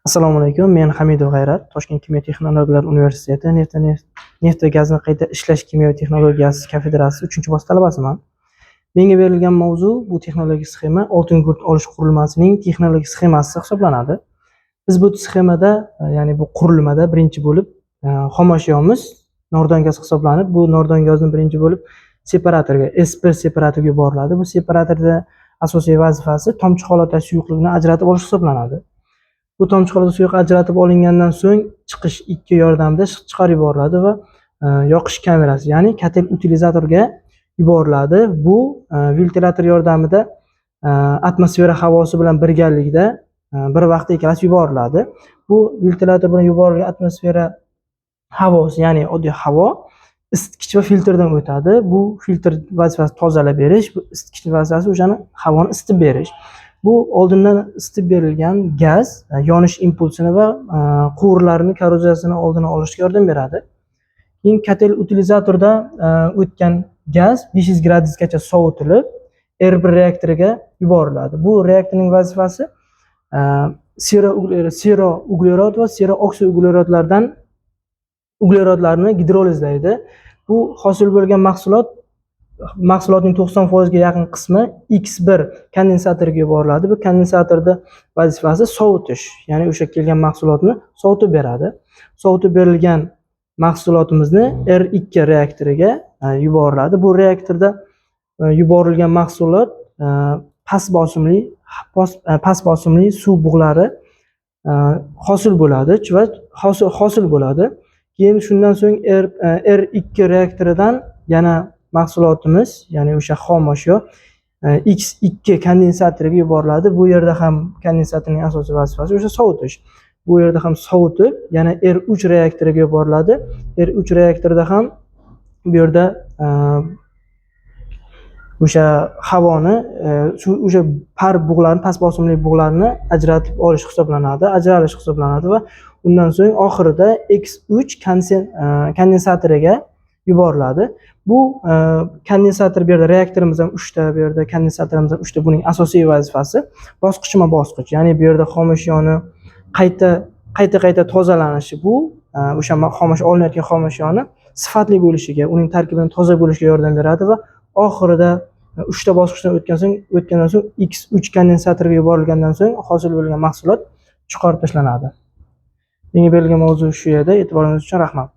Assalomu alaykum. Men Hamidov G'ayrat, Toshkent Kimyo texnologiyalar universiteti neft va gazni qayta ishlash kimyo texnologiyasi kafedrasi 3-bosqich talabasiman. Menga berilgan mavzu bu texnologik sxema oltin gurt olish qurilmasining texnologik sxemasi hisoblanadi. Biz bu sxemada, ya'ni bu qurilmada birinchi bo'lib xomashyomiz nordon gaz hisoblanib, bu nordon gazni birinchi bo'lib separatorga, S1 separatorga yuboriladi. Bu separatorda asosiy vazifasi tomchi holatda suyuqlikni ajratib olish hisoblanadi. Bu tomchi holatda suyuq ajratib olingandan so'ng chiqish 2 yordamida chiqarib yuboriladi va yoqish kamerasi, ya'ni kotel utilizatorga yuboriladi. Bu ventilyator yordamida atmosfera havosi bilan birgalikda bir vaqtda ikkalasi yuboriladi. Bu ventilyator bilan yuborilgan atmosfera havosi, ya'ni oddiy havo isitgich va filtrdan o'tadi. Bu filtr vazifasi tozalab berish, bu isitgich vazifasi o'shani havoni isitib berish. Bu oldindan isitib berilgan gaz yonish impulsini va quvurlarning korroziyasini oldini olishga yordam beradi. Keyin kotel utilizatorda o'tgan gaz 500 gradusgacha sovitilib, R1 reaktoriga yuboriladi. Bu reaktorning vazifasi sero uglerod va sero uglerodlarni gidrolizlaydi. Bu hosil bo'lgan mahsulotning 90% ga yaqin qismi X1 kondensatorga yuboriladi. Bu kondensatorda vazifasi sovutish, ya'ni o'sha kelgan mahsulotni sovutib beradi. Sovutib berilgan mahsulotimizni R2 reaktoriga yuboriladi. Bu reaktorda yuborilgan mahsulot past bosimli suv bug'lari hosil bo'ladi. Keyin shundan so'ng R2 reaktoridan yana mahsulotimiz, ya'ni o'sha xom ashyo X2 kondensatoriga yuboriladi. Bu yerda ham kondensatorning asosiy vazifasi o'sha sovutish. Bu yerda ham sovutib, yana R3 reaktoriga yuboriladi. R3 reaktorida ham bu yerda o'sha havoni, o'sha par bug'larni, past bosimli bug'larni ajratib olish hisoblanadi va undan so'ng oxirida X3 kondensatoriga yuboriladi. Bu kondensator, bu yerda reaktorimiz ham 3 ta, bu yerda kondensatorimiz ham 3 ta. Buning asosiy vazifasi bosqichma-bosqich, ya'ni bu yerda xomashyoni qayta tozalanishi, bu o'sha olinayotgan xomashyoni sifatli bo'lishiga, uning tarkibining toza bo'lishiga yordam beradi va oxirida 3 ta bosqichdan o'tgandan so'ng X3 kondensatorga yuborilgandan so'ng hosil bo'lgan mahsulot chiqarib tashlanadi. Menga berilgan mavzu shu edi. E'tiboringiz uchun rahmat.